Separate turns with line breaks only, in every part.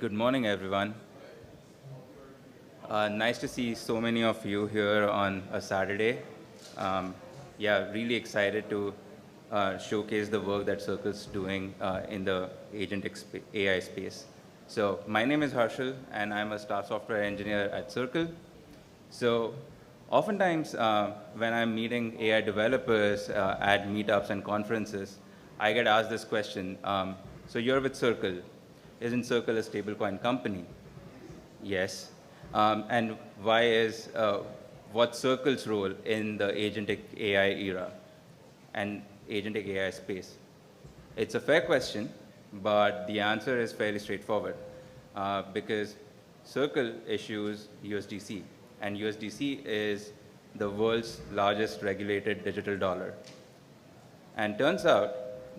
Good morning, everyone. Nice to see so many of you here on a Saturday. Um, yeah, really excited to showcase the work that Circle's doing in the Agentic AI space. So my name is Harshal, and I'm a staff software engineer at Circle. So oftentimes, when I'm meeting AI developers at meetups and conferences, I get asked this question. So you're with Circle. Isn't Circle a stablecoin company? Yes. And why is, what's Circle's role in the agentic AI era and agentic AI space? It's a fair question, but the answer is fairly straightforward because Circle issues USDC, and USDC is the world's largest regulated digital dollar. And turns out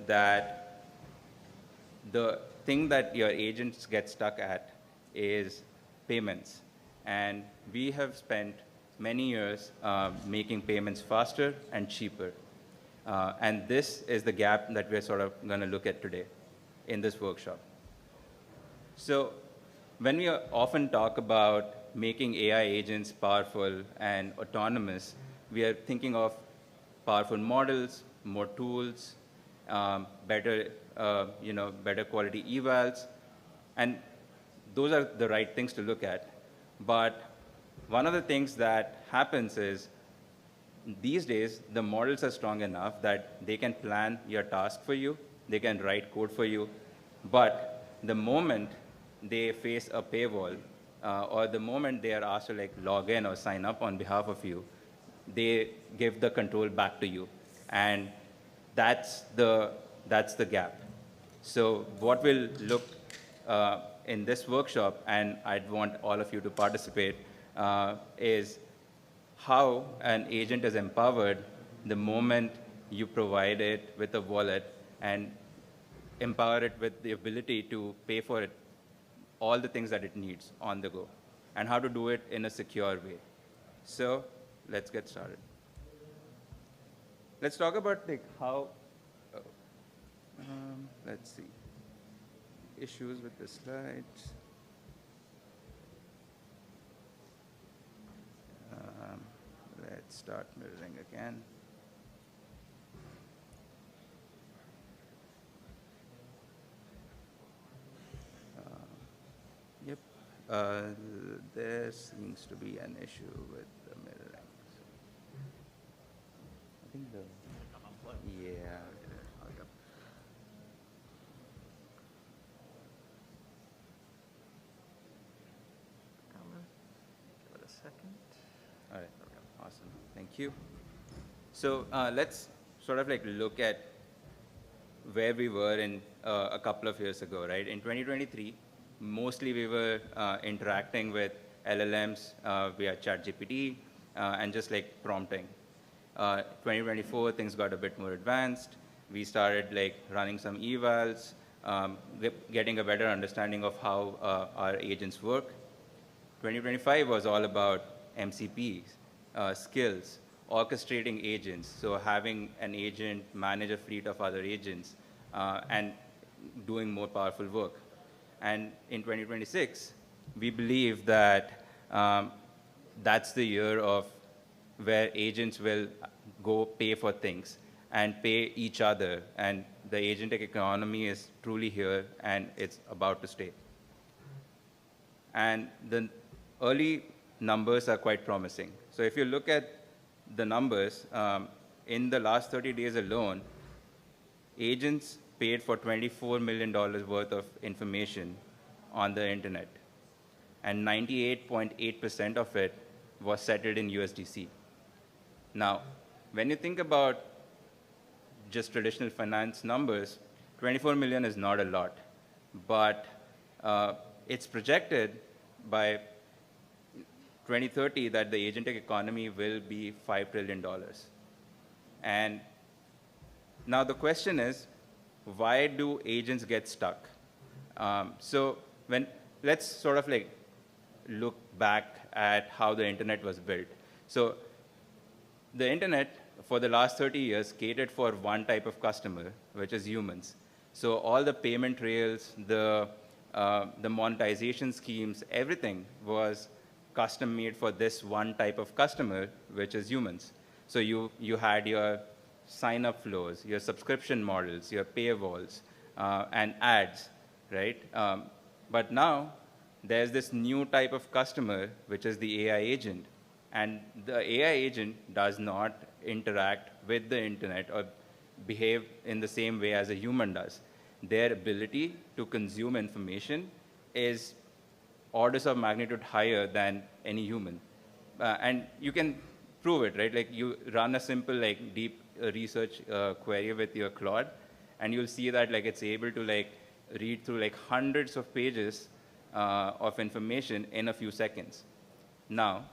that the thing that your agents get stuck at is payments. And we have spent many years making payments faster and cheaper. And this is the gap that we're sort of going to look at today in this workshop. So when we often talk about making AI agents powerful and autonomous, we are thinking of powerful models, more tools, better quality evals, and those are the right things to look at. But one of the things that happens is these days, the models are strong enough that they can plan your task for you, they can write code for you, but the moment they face a paywall, or the moment they are asked to like log in or sign up on behalf of you, they give the control back to you. And that's the gap. So what we'll look in this workshop, and I'd want all of you to participate, is how an agent is empowered the moment you provide it with a wallet and empower it with the ability to pay for it, all the things that it needs on the go, and how to do it in a secure way. So let's get started. Let's talk about like how, oh, let's see, issues with the slides. Let's start mirroring again. Yep, there seems to be an issue with the mirroring. So I think yeah.
Give it a second.
All right, awesome, thank you. So let's sort of like look at where we were in a couple of years ago, right? In 2023, mostly we were interacting with LLMs via ChatGPT and just like prompting. 2024, things got a bit more advanced. We started like running some evals, getting a better understanding of how our agents work. 2025 was all about MCPs, skills, orchestrating agents, so having an agent manage a fleet of other agents and doing more powerful work. And in 2026, we believe that that's the year of where agents will go pay for things and pay each other, and the agentic economy is truly here, and it's about to stay. And the early numbers are quite promising. So if you look at the numbers, in the last 30 days alone, agents paid for $24 million worth of information on the internet, and 98.8% of it was settled in USDC. Now, when you think about just traditional finance numbers, 24 million is not a lot, but it's projected by 2030 that the agentic economy will be $5 trillion. And now the question is, why do agents get stuck? Let's sort of like look back at how the internet was built. So the internet, for the last 30 years, catered for one type of customer, which is humans. So all the payment rails, the the monetization schemes, everything was custom made for this one type of customer, which is humans. So you had your sign-up flows, your subscription models, your paywalls, and ads, right? But now there's this new type of customer, which is the AI agent. And the AI agent does not interact with the internet or behave in the same way as a human does. Their ability to consume information is orders of magnitude higher than any human. And you can prove it, right? Like you run a simple like deep research query with your Claude, and you'll see that like it's able to like read through like hundreds of pages of information in a few seconds. Now,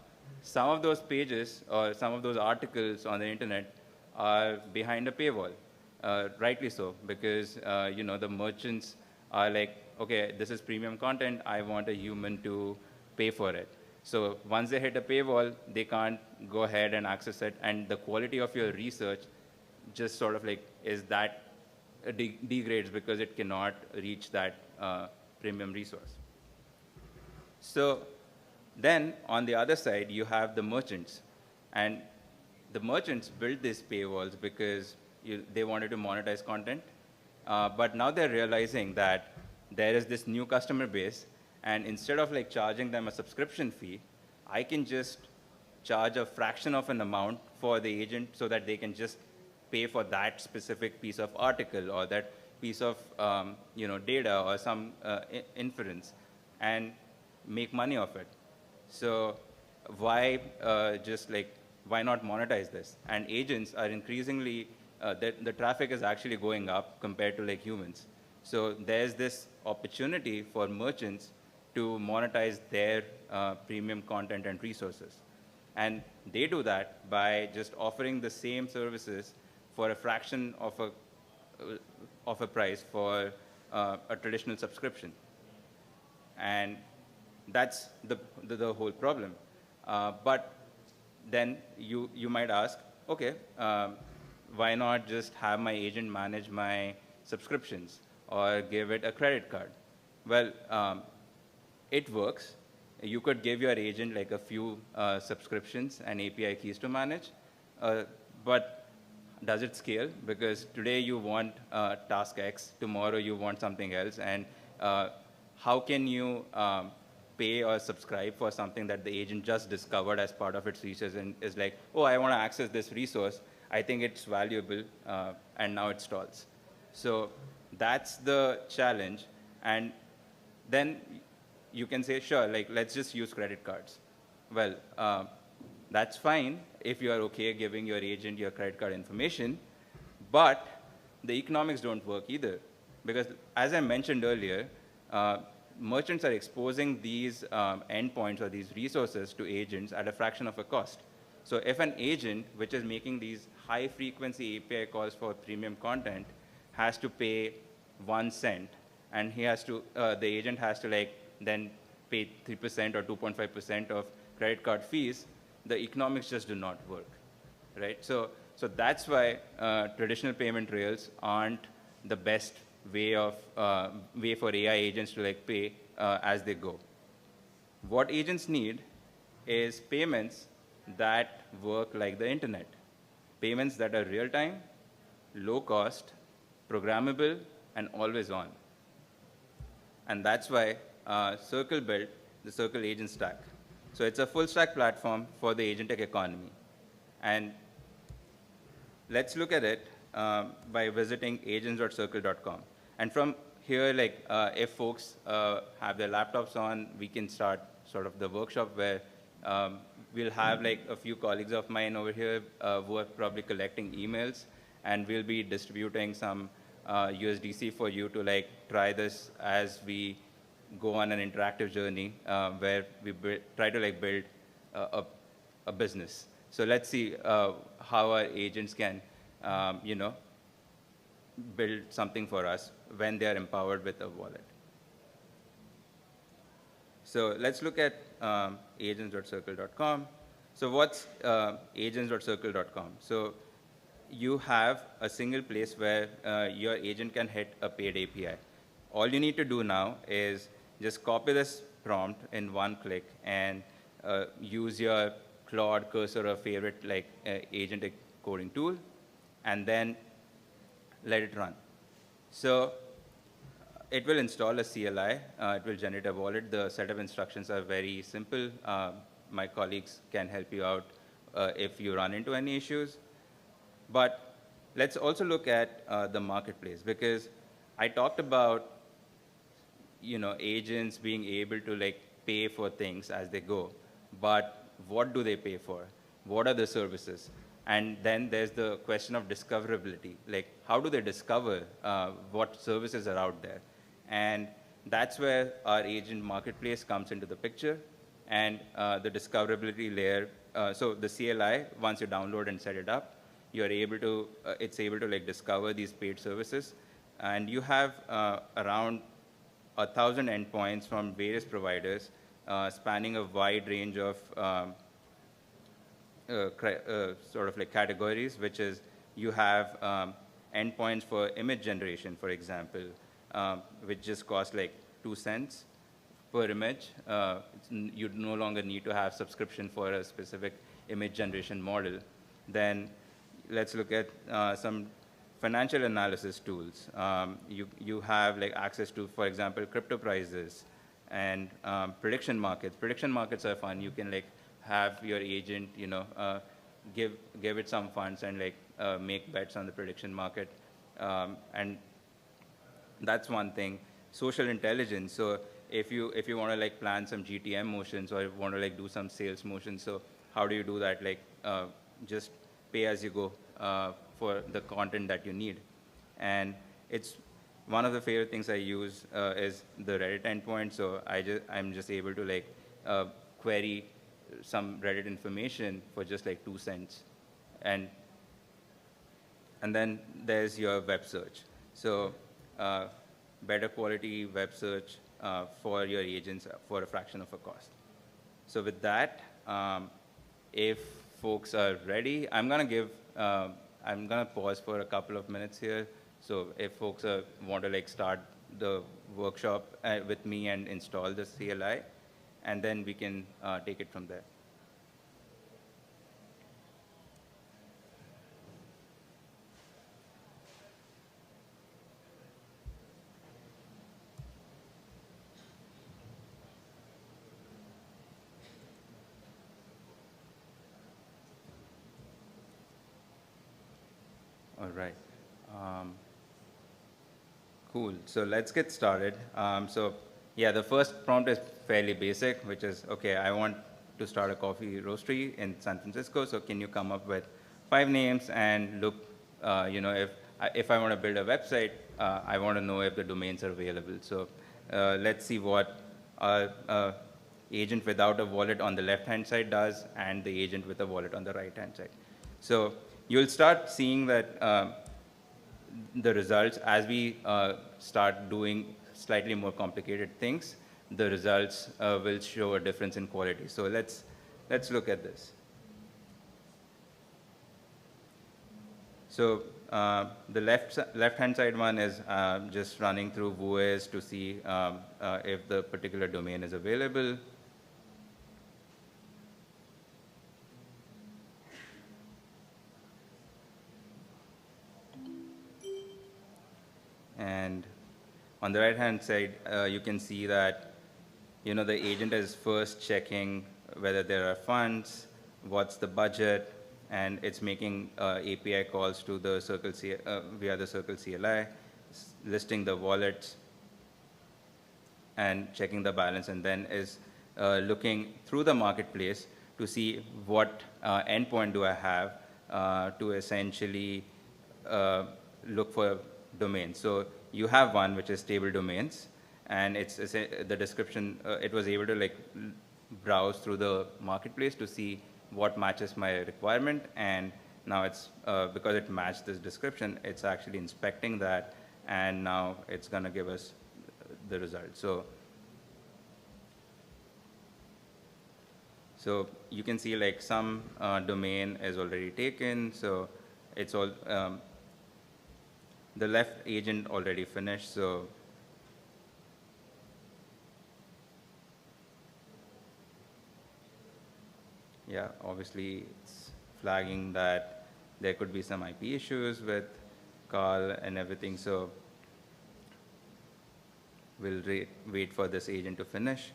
some of those pages or some of those articles on the internet are behind a paywall. Rightly so, because you know the merchants are like, okay, this is premium content. I want a human to pay for it. So once they hit a paywall, they can't go ahead and access it, and the quality of your research just sort of like is that degrades because it cannot reach that premium resource. So then on the other side, you have the merchants, and the merchants built these paywalls because they wanted to monetize content, but now they're realizing that there is this new customer base, and instead of like charging them a subscription fee, I can just charge a fraction of an amount for the agent so that they can just pay for that specific piece of article or that piece of you know, data or some inference and make money off it. So why just like, why not monetize this? And agents are increasingly, the traffic is actually going up compared to like humans. So there's this opportunity for merchants to monetize their premium content and resources. And they do that by just offering the same services for a fraction of a price for a traditional subscription. And that's the whole problem. But then you might ask, okay, why not just have my agent manage my subscriptions or give it a credit card? Well, it works. You could give your agent like a few subscriptions and API keys to manage, but does it scale? Because today you want task X, tomorrow you want something else, and how can you pay or subscribe for something that the agent just discovered as part of its research and is like, oh, I want to access this resource, I think it's valuable, and now it stalls. So that's the challenge. And then you can say, sure, like, let's just use credit cards. Well, that's fine if you are okay giving your agent your credit card information, but the economics don't work either. Because as I mentioned earlier, merchants are exposing these endpoints or these resources to agents at a fraction of a cost. So if an agent, which is making these high-frequency API calls for premium content, has to pay 1 cent, and he has to, the agent has to like then pay 3% or 2.5% of credit card fees, the economics just do not work, right? So that's why traditional payment rails aren't the best way for AI agents to like pay as they go. What agents need is payments that work like the internet. Payments that are real-time, low-cost, programmable, and always on. And that's why Circle built the Circle Agent Stack. So it's a full-stack platform for the agentic economy. And let's look at it by visiting agents.circle.com. And from here, like, if folks have their laptops on, we can start sort of the workshop where we'll have like a few colleagues of mine over here who are probably collecting emails, and we'll be distributing some USDC for you to like try this as we go on an interactive journey where we try to like build a business. So let's see how our agents can, you know, build something for us when they are empowered with a wallet. So let's look at agents.circle.com. So what's agents.circle.com? So you have a single place where your agent can hit a paid API. all you need to do now is just copy this prompt in one click and use your Claude Cursor or favorite like Agentic coding tool, and then let it run. So it will install a CLI. It will generate a wallet. The set of instructions are very simple. My colleagues can help you out if you run into any issues. But let's also look at the marketplace, because I talked about agents being able to like pay for things as they go. But what do they pay for? What are the services? And then there's the question of discoverability. Like, how do they discover what services are out there? And that's where our agent marketplace comes into the picture. And the discoverability layer, so the CLI, once you download and set it up, you're able to, it's able to like discover these paid services. And you have around 1,000 endpoints from various providers, spanning a wide range of sort of like categories, which is you have endpoints for image generation, for example, which just cost like 2 cents per image. You no longer need to have subscription for a specific image generation model. Then let's look at some financial analysis tools. You have like access to, for example, crypto prices and prediction markets. Prediction markets are fun. You can like have your agent, give it some funds and like make bets on the prediction market, and that's one thing. Social intelligence. So if you want to like plan some GTM motions or want to like do some sales motions, so how do you do that? Like just pay as you go for the content that you need. And it's one of the favorite things I use is the Reddit endpoint. So I'm just able to like query some Reddit information for just like 2 cents. And then there's your web search. So better quality web search for your agents for a fraction of a cost. So with that, if folks are ready, I'm gonna pause for a couple of minutes here. So if folks want to like start the workshop with me and install the CLI, and then we can take it from there. All right. Cool. So let's get started. So yeah, the first prompt is fairly basic, which is, okay, I want to start a coffee roastery in San Francisco. So can you come up with 5 names and look, if I want to build a website, I want to know if the domains are available. So let's see what our agent without a wallet on the left-hand side does and the agent with a wallet on the right-hand side. So you'll start seeing that the results, as we start doing slightly more complicated things, the results will show a difference in quality. So let's look at this. So the left-hand side one is just running through Whois to see if the particular domain is available. And on the right-hand side, you can see that the agent is first checking whether there are funds, what's the budget, and it's making API calls to the Circle via the Circle CLI, listing the wallets and checking the balance, and then is looking through the marketplace to see what endpoint do I have to essentially look for domains. So you have one which is stable domains, and it's the description. It was able to like browse through the marketplace to see what matches my requirement, and now it's because it matched this description, it's actually inspecting that, and now it's going to give us the result. So you can see like some domain is already taken. So it's all the left agent already finished. So yeah, obviously it's flagging that there could be some IP issues with Carl and everything. So we'll wait for this agent to finish.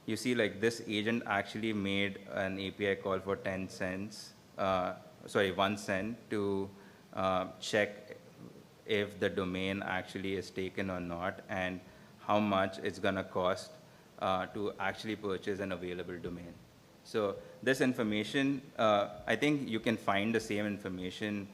You see, like, this agent actually made an API call for 10 cents, sorry, 1 cent to check if the domain actually is taken or not, and how much it's going to cost to actually purchase an available domain. So this information, I think you can find the same information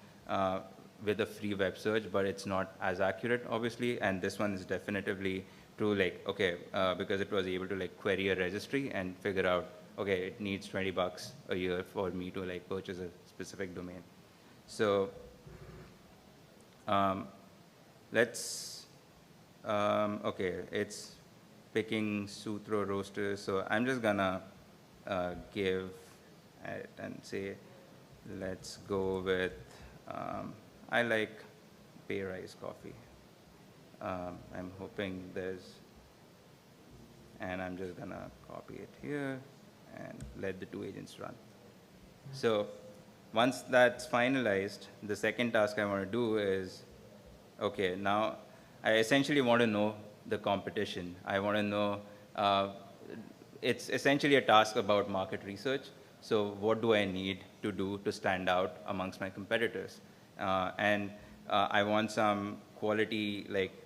with a free web search, but it's not as accurate, obviously. And this one is definitively true, like, okay, because it was able to like query a registry and figure out, okay, it needs $20 a year for me to like purchase a specific domain. So let's, okay, it's picking Sutro roasters. So I'm just gonna give it and say, let's go with, I like Pay Rise Coffee. I'm hoping there's, and I'm just gonna copy it here and let the two agents run. So once that's finalized, the second task I want to do is, okay, now I essentially want to know the competition. I want to know, it's essentially a task about market research. So what do I need to do to stand out amongst my competitors? And I want some quality, like,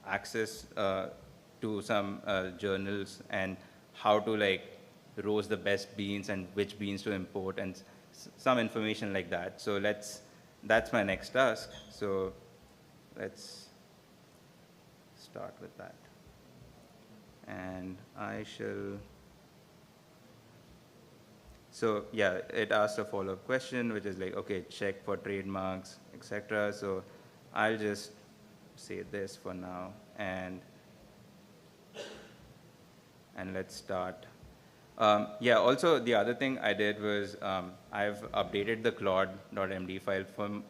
access to some journals and how to like roast the best beans and which beans to import and some information like that. So that's my next task. So let's start with that. And I shall, so yeah, it asks a follow-up question, which is like, okay, check for trademarks, etc. So I'll just say this for now, and let's start. Yeah, also the other thing I did was I've updated the Claude.md file from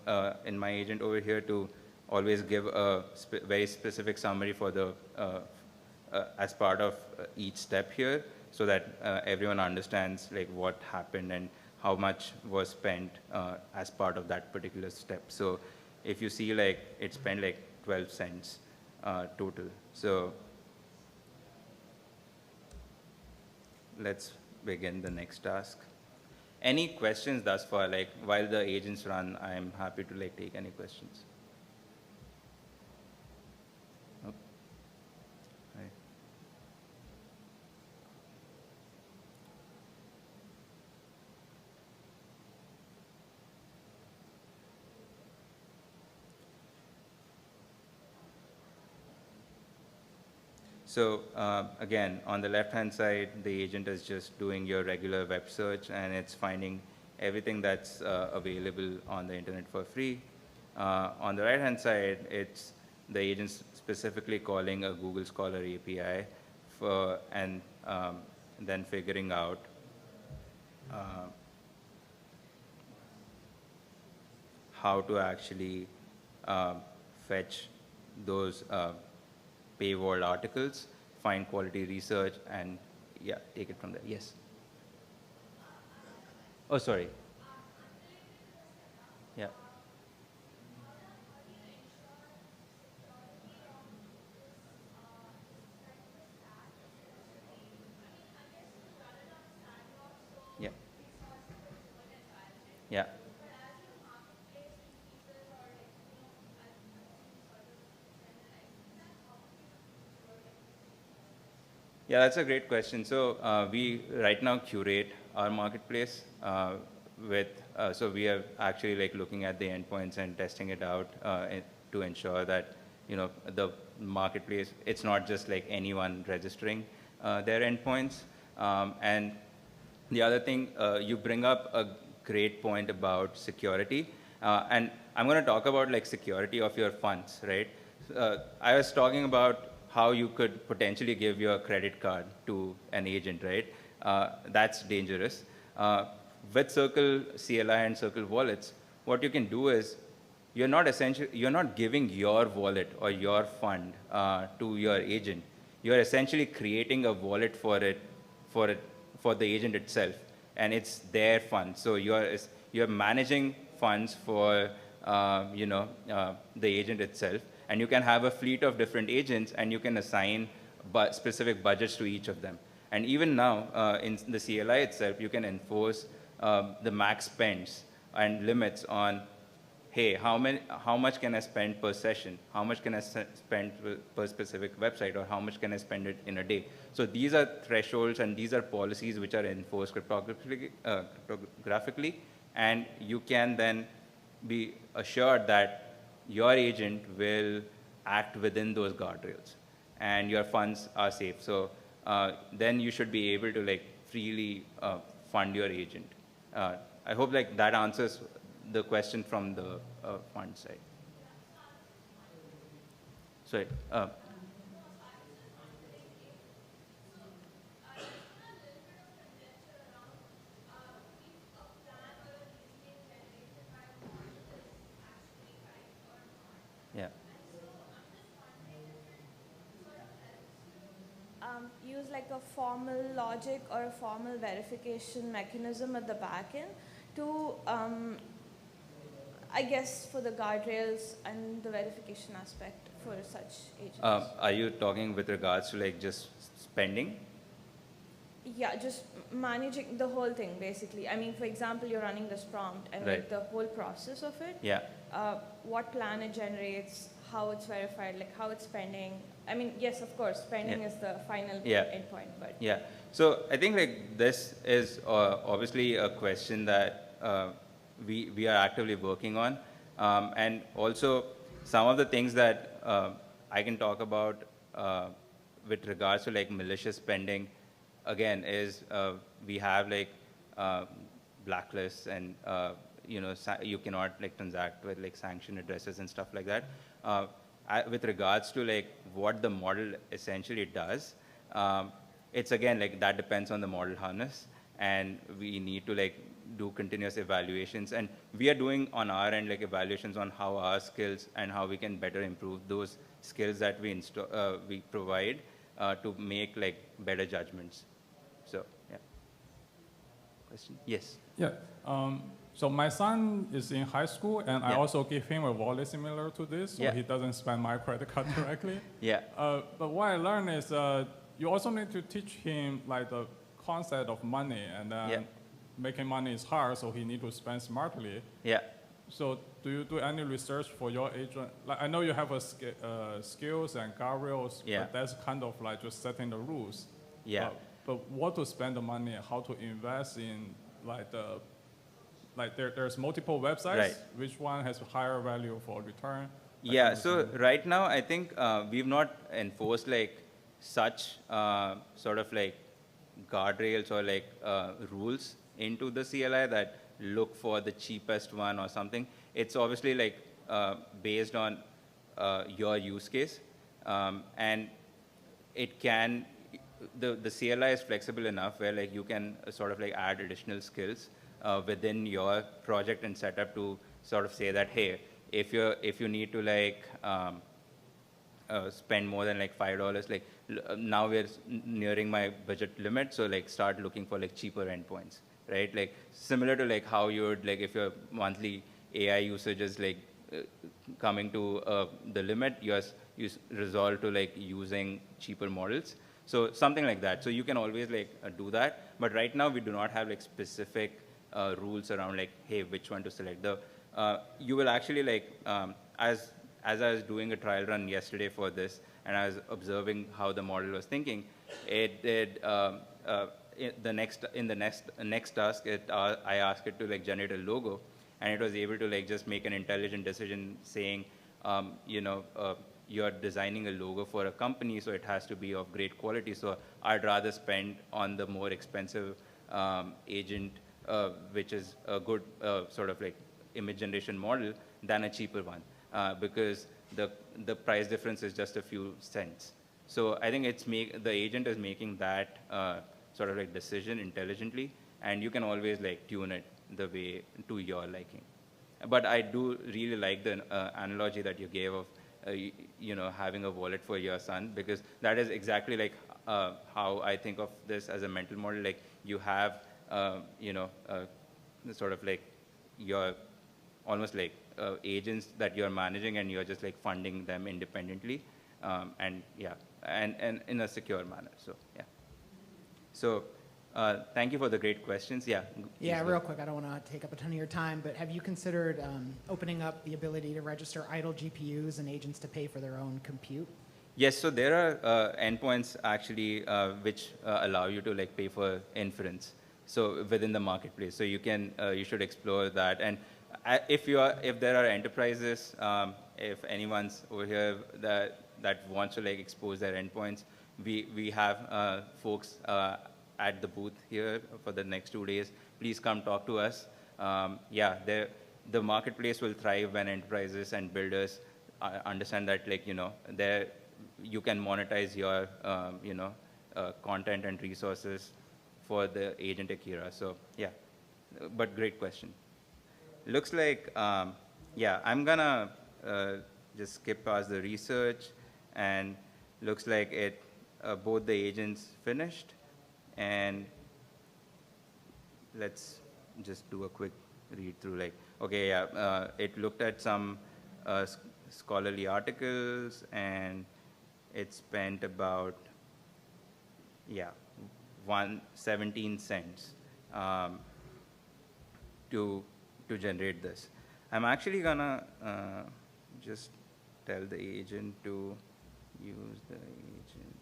in my agent over here to always give a very specific summary for the as part of each step here, so that everyone understands like what happened and how much was spent as part of that particular step. So if you see, like, it spent like 12 cents total. So let's begin the next task. Any questions thus far? Like, while the agents run, I'm happy to like take any questions. Oh. Hi. So again, on the left-hand side, the agent is just doing your regular web search, and it's finding everything that's available on the internet for free. On the right-hand side, it's the agent's specifically calling a Google Scholar API for, and then figuring out how to actually fetch those paywall articles, find quality research, and yeah, take it from there. Yes. Oh, sorry. Yeah. Yeah. Yeah. Yeah, that's a great question. So we right now curate our marketplace with, so we are actually like looking at the endpoints and testing it out to ensure that, you know, the marketplace, it's not just like anyone registering their endpoints. And the other thing, you bring up a great point about security. And I'm going to talk about like security of your funds, right? I was talking about how you could potentially give your credit card to an agent, right? That's dangerous. With Circle CLI and Circle wallets, what you can do is you're not giving your wallet or your fund to your agent. You're essentially creating a wallet for it, for the agent itself, and it's their funds. So you're managing funds for the agent itself, and you can have a fleet of different agents, and you can assign specific budgets to each of them. And even now, in the CLI itself, you can enforce the max spends and limits on, hey, how much can I spend per session? How much can I spend per specific website? Or how much can I spend it in a day? So these are thresholds, and these are policies which are enforced cryptographically, and you can then be assured that your agent will act within those guardrails, and your funds are safe. So then you should be able to freely fund your agent. I hope that answers the question from the fund side. Sorry. Yeah.
Use like a formal logic or a formal verification mechanism at the back end to, I guess, for the guardrails and the verification aspect for such agents.
Are you talking with regards to just spending?
Yeah, just managing the whole thing, basically. I mean, for example, you're running this prompt and
Right.
the whole process of it.
Yeah.
What plan it generates, how it's verified, how it's spending. I mean, yes, of course, spending is the final endpoint, but.
Yeah. So I think this is obviously a question that we are actively working on. And also some of the things that I can talk about with regards to malicious spending, again, is we have blacklists, and you cannot transact with sanction addresses and stuff like that. With regards to what the model essentially does, it's again that depends on the model harness, and we need to do continuous evaluations, and we are doing on our end evaluations on how our skills and how we can better improve those skills that we provide to make better judgments. So yeah. Question? Yes.
Yeah. So my son is in high school, and I
Yeah.
also give him a wallet similar to this, so
Yeah.
he doesn't spend my credit card directly.
Yeah.
But what I learned is you also need to teach him the concept of money, and then
Yeah.
making money is hard, so he need to spend smartly.
Yeah.
So do you do any research for your agent? I know you have skills and guardrails,
Yeah.
but that's kind of just setting the rules.
Yeah.
But what to spend the money, how to invest in there's multiple websites.
Right.
Which one has higher value for return?
Yeah, so right now I think we've not enforced such sort of guardrails or rules into the CLI that look for the cheapest one or something. It's obviously based on your use case, and it can, the CLI is flexible enough where you can sort of add additional skills within your project and setup to sort of say that, hey, if you need to spend more than $5, now we're nearing my budget limit, so start looking for cheaper endpoints, right? Similar to how you would if your monthly AI usage is coming to the limit, you resolve to using cheaper models. So something like that. So you can always do that. But right now we do not have specific rules around hey, which one to select. You will actually as I was doing a trial run yesterday for this, and I was observing how the model was thinking, it did in the next task, I asked it to generate a logo, and it was able to just make an intelligent decision saying, you're designing a logo for a company, so it has to be of great quality. So I'd rather spend on the more expensive agent, which is a good sort of image generation model, than a cheaper one, because the price difference is just a few cents. So I think the agent is making that sort of decision intelligently, and you can always tune it the way to your liking. But I do really like the analogy that you gave of, having a wallet for your son, because that is exactly like how I think of this as a mental model. Like you have, sort of like your almost like agents that you're managing, and you're just like funding them independently, and yeah, and in a secure manner. So yeah. So thank you for the great questions. Yeah.
Yeah, real quick, I don't want to take up a ton of your time, but have you considered opening up the ability to register idle GPUs and agents to pay for their own compute?
Yes, so there are endpoints actually which allow you to like pay for inference. So within the marketplace, so you should explore that. And if there are enterprises, if anyone's over here that wants to like expose their endpoints, we have folks at the booth here for the next 2 days. Please come talk to us. Yeah, the marketplace will thrive when enterprises and builders understand that, like, you can monetize your content and resources for the agentic era. So yeah, but great question. Looks like, yeah, I'm gonna just skip past the research, and looks like both the agents finished. And let's just do a quick read through. Like, okay, yeah, it looked at some scholarly articles, and it spent about, yeah, 117 cents to generate this. I'm actually gonna just tell the agent to use the agent.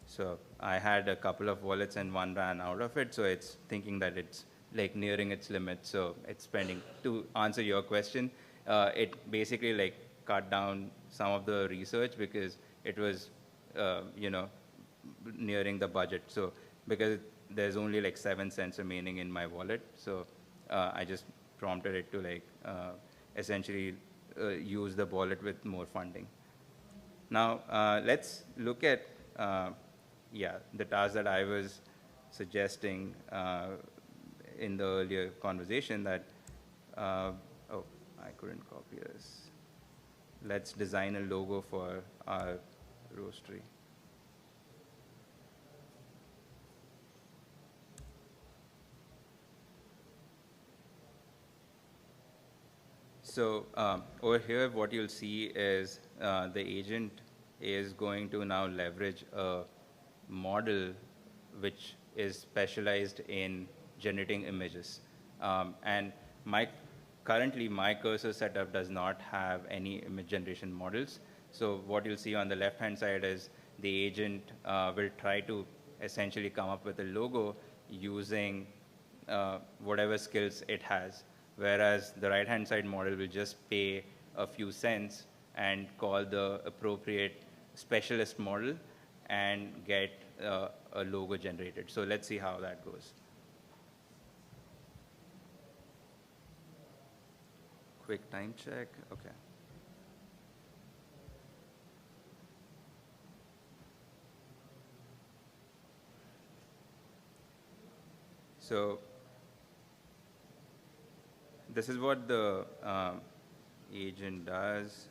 So I had a couple of wallets and one ran out of it, so it's thinking that it's like nearing its limit, so it's spending. To answer your question, it basically like cut down some of the research because it was, nearing the budget. So because there's only like 7 cents remaining in my wallet, so I just prompted it to like essentially use the wallet with more funding. Now let's look at the task that I was suggesting in the earlier conversation that, oh, I couldn't copy this. Let's design a logo for our roastery. So over here, what you'll see is the agent is going to now leverage a model which is specialized in generating images. And currently, my cursor setup does not have any image generation models. So what you'll see on the left-hand side is the agent will try to essentially come up with a logo using whatever skills it has, whereas the right-hand side model will just pay a few cents and call the appropriate specialist model and get a logo generated. So let's see how that goes. Quick time check. Okay. So this is what the agent does.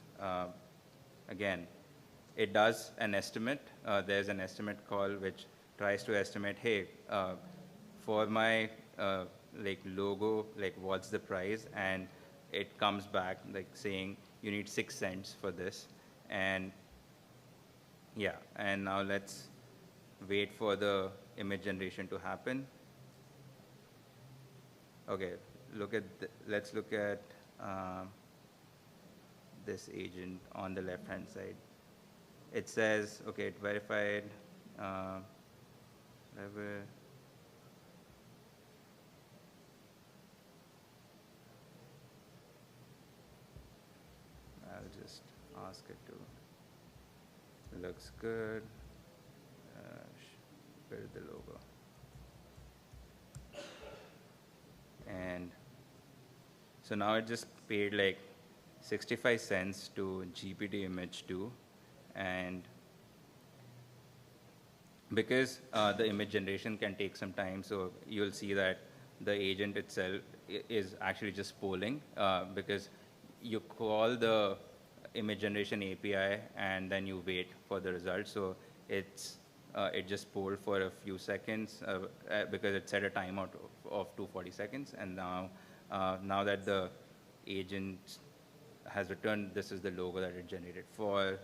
Again, it does an estimate. There's an estimate call which tries to estimate, hey, for my like logo, like what's the price? And it comes back like saying you need 6 cents for this. And yeah, and now let's wait for the image generation to happen. Okay, let's look at this agent on the left-hand side. It says, okay, it verified, whatever. I'll just ask it to, looks good, build the logo. And so now it just paid like 65 cents to GPT image 2, And because the image generation can take some time, so you'll see that the agent itself is actually just polling because you call the image generation API and then you wait for the result. So it just polled for a few seconds because it set a timeout of 240 seconds. And now that the agent has returned, this is the logo that it generated for,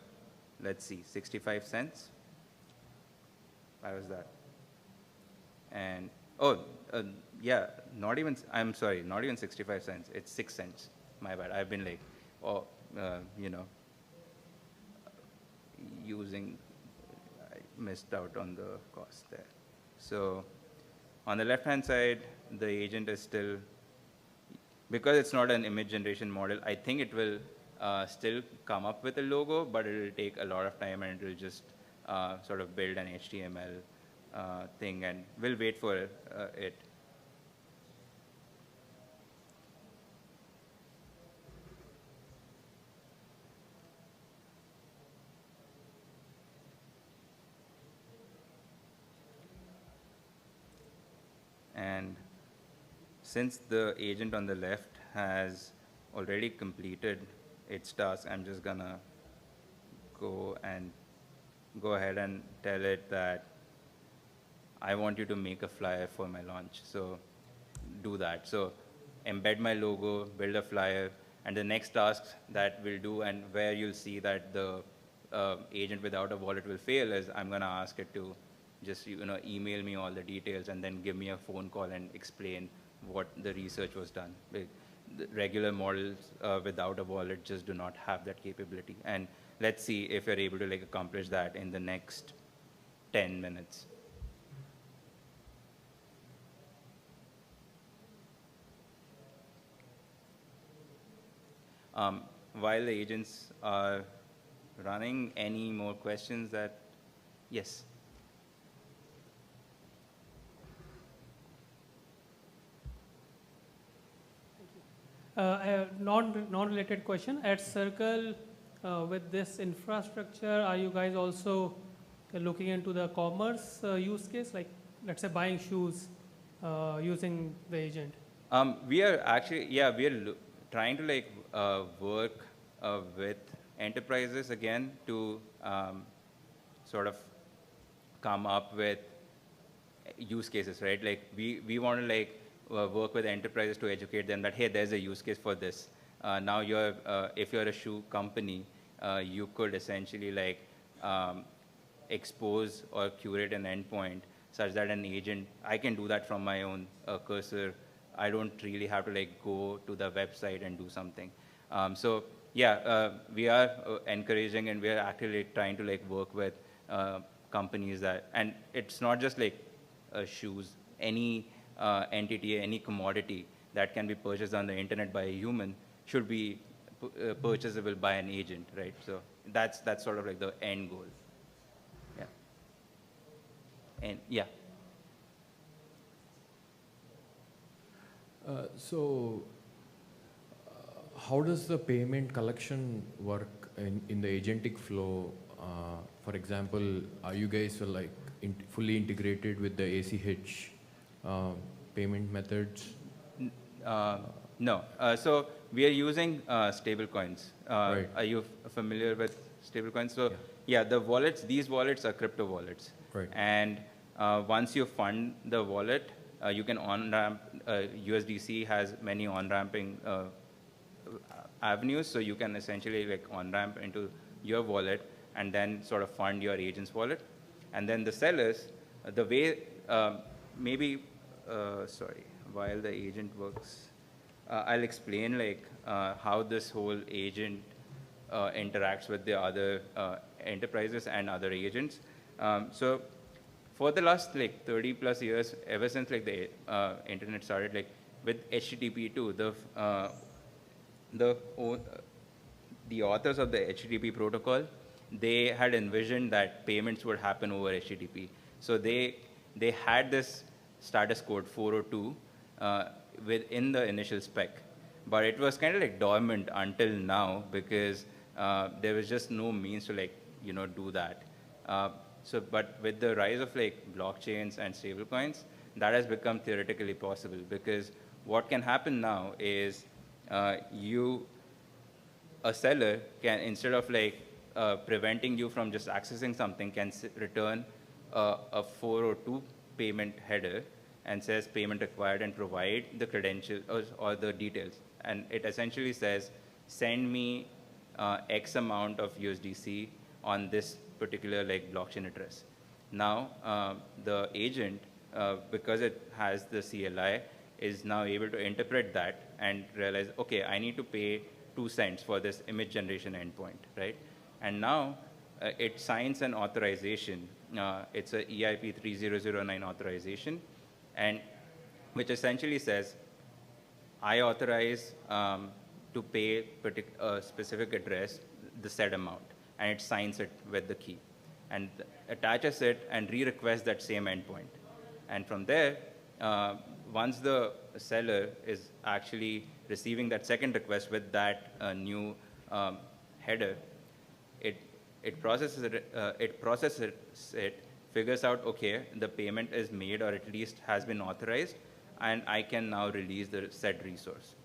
let's see, 65 cents. Why was that? And, yeah, I'm sorry, not even 65 cents. It's 6 cents. My bad. I've been like, I missed out on the cost there. So on the left-hand side, the agent is still, because it's not an image generation model, I think it will still come up with a logo, but it will take a lot of time and it will just sort of build an HTML thing, and we'll wait for it. And since the agent on the left has already completed its task, I'm just gonna go ahead and tell it that I want you to make a flyer for my launch. So do that. So embed my logo, build a flyer, and the next task that we'll do and where you'll see that the agent without a wallet will fail is I'm gonna ask it to just email me all the details and then give me a phone call and explain what the research was done. The regular models without a wallet just do not have that capability. And let's see if you're able to accomplish that in the next 10 minutes. While the agents are running, any more questions that, yes?
A non-related question. At Circle, with this infrastructure, are you guys also looking into the commerce use case, like let's say buying shoes using the agent?
We are actually, we are trying to work with enterprises again to sort of come up with use cases, right? Like we want to work with enterprises to educate them that, hey, there's a use case for this. Now if you're a shoe company, you could essentially expose or curate an endpoint such that an agent, I can do that from my own cursor. I don't really have to go to the website and do something. So yeah, we are encouraging and we are actually trying to work with companies that, and it's not just shoes, any entity, any commodity that can be purchased on the internet by a human should be purchasable by an agent, right? So that's sort of the end goal. Yeah. And yeah.
How does the payment collection work in the agentic flow? For example, are you guys fully integrated with the ACH payment methods?
No. So we are using stablecoins.
Right.
Are you familiar with stablecoins? So yeah, the wallets, these wallets are crypto wallets.
Right.
And once you fund the wallet, you can on-ramp. USDC has many on-ramping avenues, so you can essentially on-ramp into your wallet and then sort of fund your agent's wallet. And then the sellers, the way while the agent works, I'll explain how this whole agent interacts with the other enterprises and other agents. So for the last 30 plus years, ever since the internet started, with HTTP2, the authors of the HTTP protocol, they had envisioned that payments would happen over HTTP. So they had this status code 402 within the initial spec, but it was kind of dormant until now because there was just no means to like, do that. But with the rise of like blockchains and stablecoins, that has become theoretically possible, because what can happen now is a seller can, instead of like preventing you from just accessing something, can return a 402 payment header and says payment required and provide the credentials or the details. And it essentially says, send me X amount of USDC on this particular like blockchain address. Now, the agent, because it has the CLI, is now able to interpret that and realize, okay, I need to pay 2 cents for this image generation endpoint, right? And now it signs an authorization. It's a EIP 3009 authorization, and which essentially says, I authorize to pay a specific address the said amount, and it signs it with the key, and attaches it and re-requests that same endpoint. And from there, once the seller is actually receiving that second request with that new header, it processes it, figures out, okay, the payment is made or at least has been authorized, and I can now release the said resource.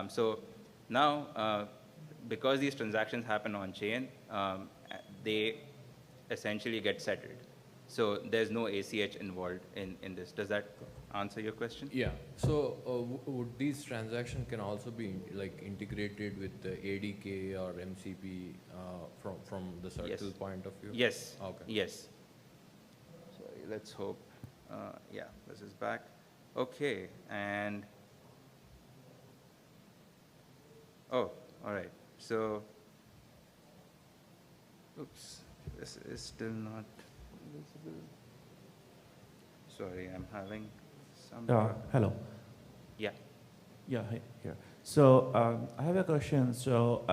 So now, because these transactions happen on chain, they essentially get settled. So there's no ACH involved in this. Does that answer your question?
Yeah. So would these transactions can also be like integrated with the ADK or MCP from the Circle point of view?
Yes.
Okay.
Yes. Sorry, let's hope. Yeah, this is back. Okay, and oh, all right. So, oops, this is still not visible. Sorry, I'm having some.
Hello.
Yeah.
Yeah, hi, here. So I have a question. So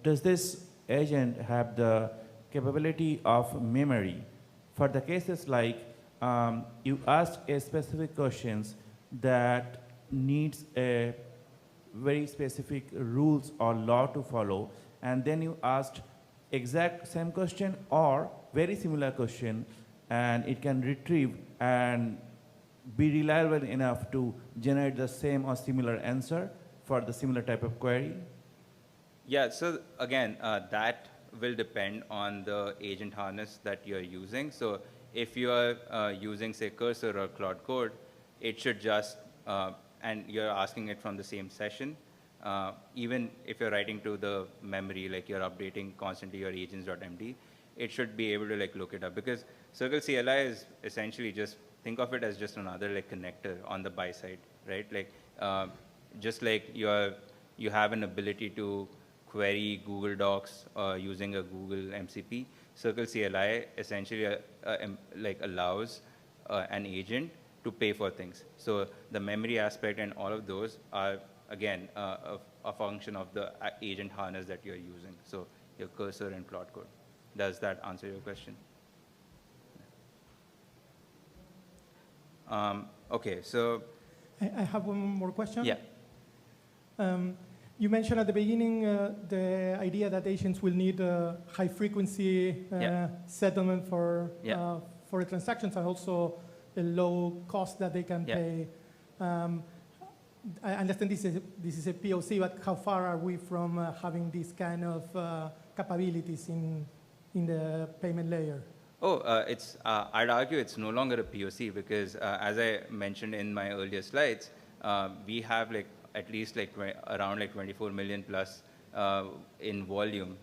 does this agent have the capability of memory for the cases like you ask a specific questions that needs a very specific rules or law to follow, and then you asked exact same question or very similar question, and it can retrieve and be reliable enough to generate the same or similar answer for the similar type of query?
Yeah, so again, that will depend on the agent harness that you're using. So if you are using, say, Cursor or Cloud Code, it should just, and you're asking it from the same session, even if you're writing to the memory, like you're updating constantly your agents.md, it should be able to like look it up, because Circle CLI is essentially just, think of it as just another like connector on the buy side, right? Like, just like you have an ability to query Google Docs using a Google MCP, Circle CLI essentially like allows an agent to pay for things. So the memory aspect and all of those are, again, a function of the agent harness that you're using. So your Cursor and Cloud Code. Does that answer your question? Okay, so.
I have one more question.
Yeah.
You mentioned at the beginning the idea that agents will need high frequency settlement for the transactions, and also a low cost that they can pay. I understand this is a POC, but how far are we from having these kind of capabilities in the payment layer?
Oh, I'd argue it's no longer a POC, because as I mentioned in my earlier slides, we have like at least like around like 24 million plus in volume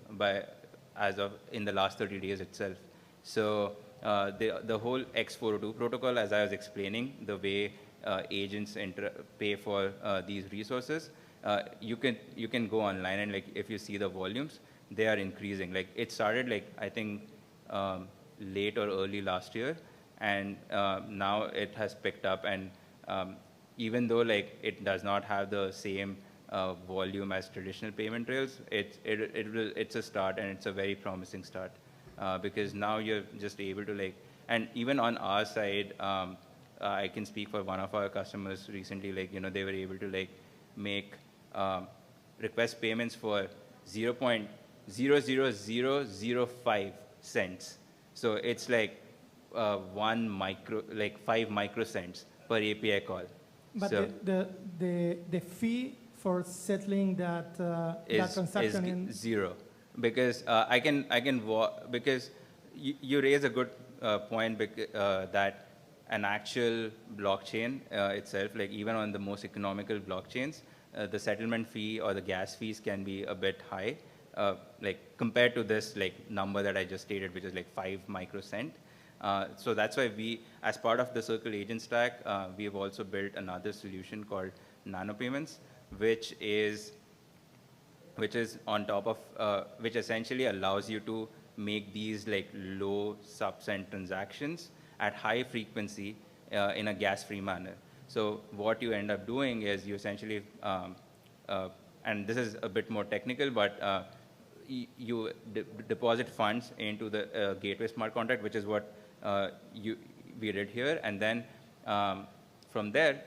as of in the last 30 days itself. So the whole X402 protocol, as I was explaining, the way agents pay for these resources, you can go online and like if you see the volumes, they are increasing. Like it started like I think late or early last year, and now it has picked up, and even though like it does not have the same volume as traditional payment rails, it's a start, and it's a very promising start, because now you're just able to like, and even on our side, I can speak for one of our customers recently, like, they were able to like make request payments for 0.001 0.00005 cents. So it's like 5 microcents per API call.
But
so
the fee for settling that that transaction in
zero, because because you raise a good point that an actual blockchain itself, like even on the most economical blockchains, the settlement fee or the gas fees can be a bit high, like compared to this like number that I just stated, which is like 5 microcent. So that's why we, as part of the Circle agent stack, we have also built another solution called Nanopayments, which is on top of, which essentially allows you to make these like low sub-cent transactions at high frequency in a gas-free manner. So what you end up doing is you essentially, and this is a bit more technical, but you deposit funds into the gateway smart contract, which is what we did here, and then from there,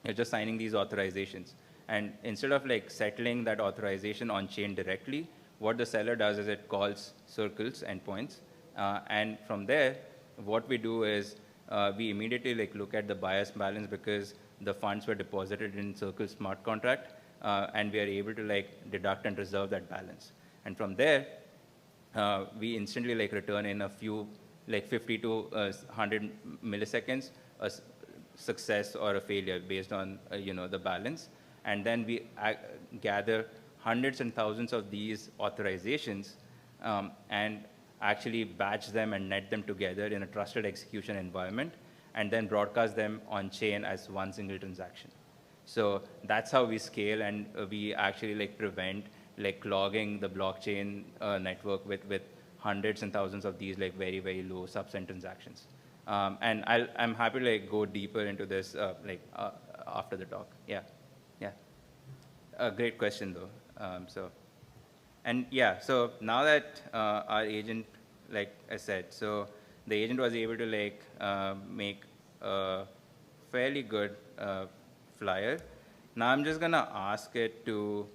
you're just signing these authorizations. And instead of like settling that authorization on chain directly, what the seller does is it calls Circle's endpoints, and from there, what we do is we immediately like look at the buyer's balance because the funds were deposited in Circle smart contract, and we are able to like deduct and reserve that balance. And from there, we instantly like return in a few, like 50 to 100 milliseconds, a success or a failure based on the balance. And then we gather hundreds and thousands of these authorizations and actually batch them and net them together in a trusted execution environment, and then broadcast them on chain as one single transaction. So that's how we scale, and we actually like prevent like clogging the blockchain network with hundreds and thousands of these like very, very low sub-cent transactions. And I'm happy to like go deeper into this after the talk. Yeah. Great question though. So now that our agent, like I said, so the agent was able to like make a fairly good flyer. Now I'm just gonna ask it to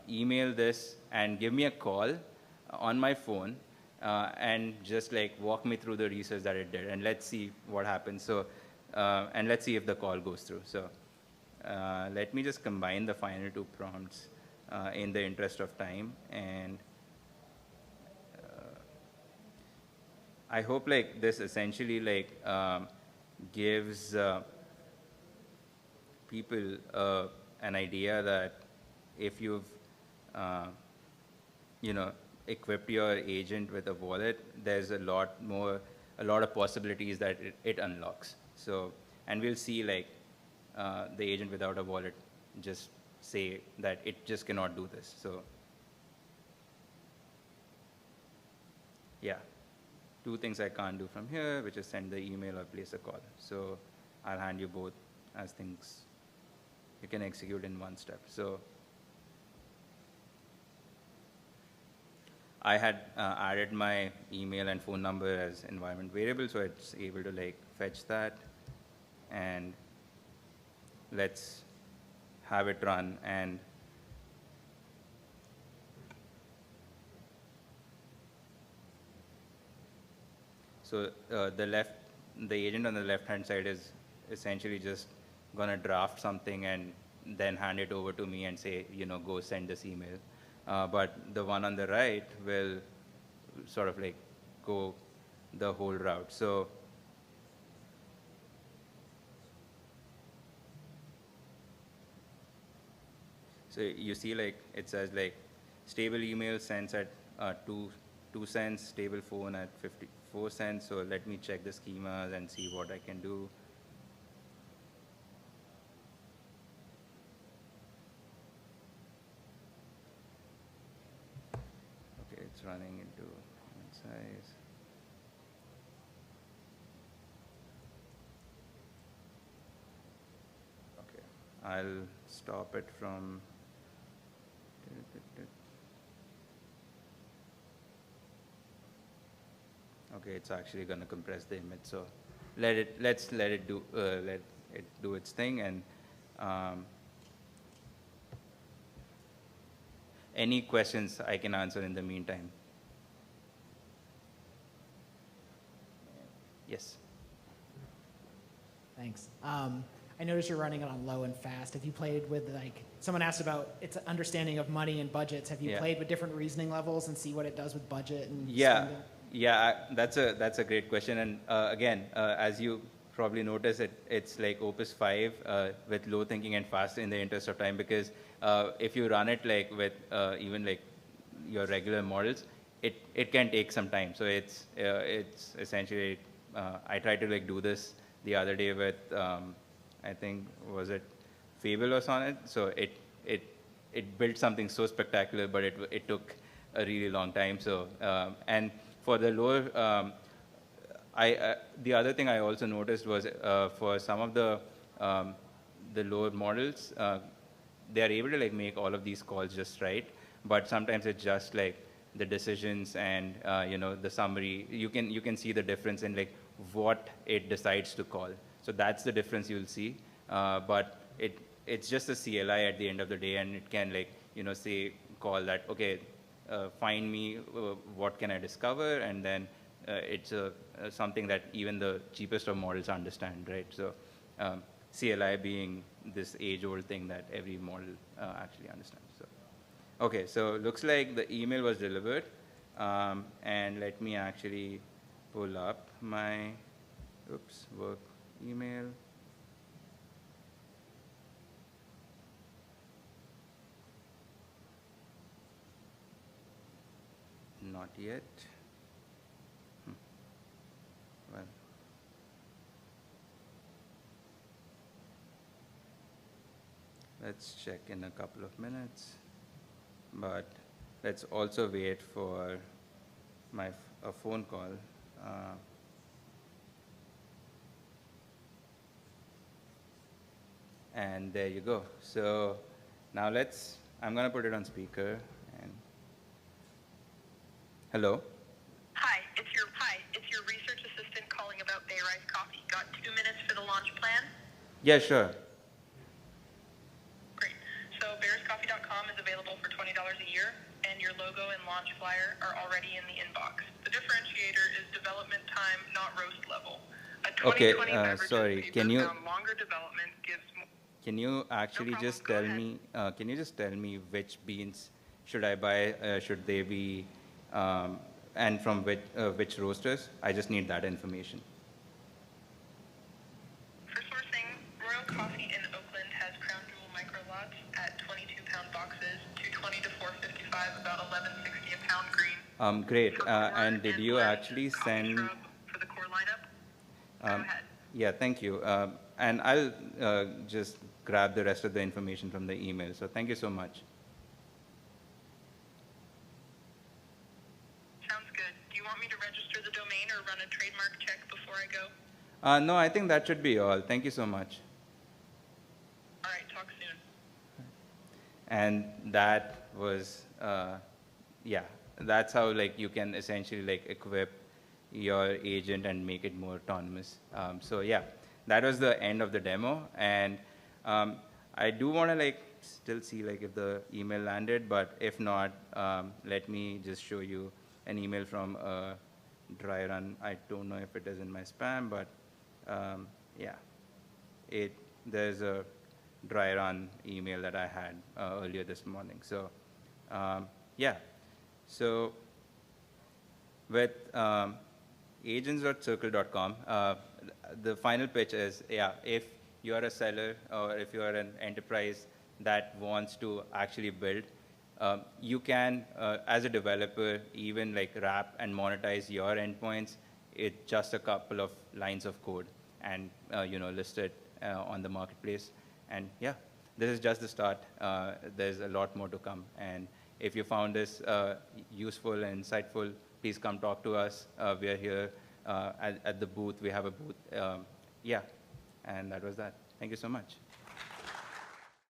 email this and give me a call on my phone and just like walk me through the research that it did, and let's see what happens. So and let's see if the call goes through. So let me just combine the final two prompts in the interest of time, and I hope like this essentially like gives people an idea that if you've equipped your agent with a wallet, there's a lot of possibilities that it unlocks. So, and we'll see like the agent without a wallet just say that it just cannot do this. So yeah, two things I can't do from here, which is send the email or place a call. So I'll hand you both as things you can execute in one step. So I had added my email and phone number as environment variable, so it's able to like fetch that, and let's have it run. And so the agent on the left-hand side is essentially just gonna draft something and then hand it over to me and say, go send this email. But the one on the right will sort of like go the whole route. So you see like it says like stable email sends at 2 cents, stable phone at 54 cents. So let me check the schemas and see what I can do. Okay, it's running into one size. Okay, I'll stop it from. Okay, it's actually going to compress the image. So let's let it do its thing. And any questions I can answer in the meantime. Yes.
Thanks. I noticed you're running it on low and fast. Have you played with, like, someone asked about its understanding of money and budgets. Have you played with different reasoning levels and see what it does with budget and spending?
Yeah, that's a great question. And again, as you probably notice, it's like Opus 5 with low thinking and fast in the interest of time, because if you run it like with even like your regular models, it can take some time. So it's essentially, I tried to like do this the other day with, I think, was it Fable or Sonnet? So it built something so spectacular, but it took a really long time. So, and for the lower, the other thing I also noticed was for some of the lower models, they are able to like make all of these calls just right, but sometimes it's just like the decisions and the summary. You can see the difference in like what it decides to call. So that's the difference you'll see. But it's just a CLI at the end of the day, and it can like say call that, okay, find me what can I discover, and then it's something that even the cheapest of models understand, right? So CLI being this age-old thing that every model actually understands. So okay, so looks like the email was delivered, and let me actually pull up my work email. Not yet. Well, let's check in a couple of minutes. But let's also wait for a phone call. And there you go. So now I'm going to put it on speaker. And hello?
Hi, it's your research assistant calling about Bay Rise Coffee. Got 2 minutes for the launch plan?
Yeah, sure.
Great. So BayRiseCoffee.com is available for $20 a year, and your logo and launch flyer are already in the inbox. The differentiator is development time, not roast level. A 2020 beverage
sorry,
longer development gives more.
Can you actually just tell me? Can you just tell me which beans should I buy? Should they be, and from which roasters? I just need that information.
For sourcing, Royal Coffee in Oakland has Crown Jewel micro lots at 22-pound boxes, $220 to $455, about $11.60 a pound green.
Great. And did you actually send?
For the core lineup. Go ahead.
Yeah, thank you. And I'll just grab the rest of the information from the email. So thank you so much.
Sounds good. Do you want me to register the domain or run a trademark check before I go?
No, I think that should be all. Thank you so much.
All right, talk soon.
And that was, that's how like you can essentially like equip your agent and make it more autonomous. So yeah, that was the end of the demo. And I do want to like still see like if the email landed, but if not, let me just show you an email from dry run. I don't know if it is in my spam, but yeah, there's a dry run email that I had earlier this morning. So yeah, so with agents.circle.com, the final pitch is, if you're a seller or if you're an enterprise that wants to actually build, you can, as a developer, even like wrap and monetize your endpoints in just a couple of lines of code and list it on the marketplace. And yeah, this is just the start. There's a lot more to come. And if you found this useful and insightful, please come talk to us. We are here at the booth. We have a booth. Yeah, and that was that. Thank you so much.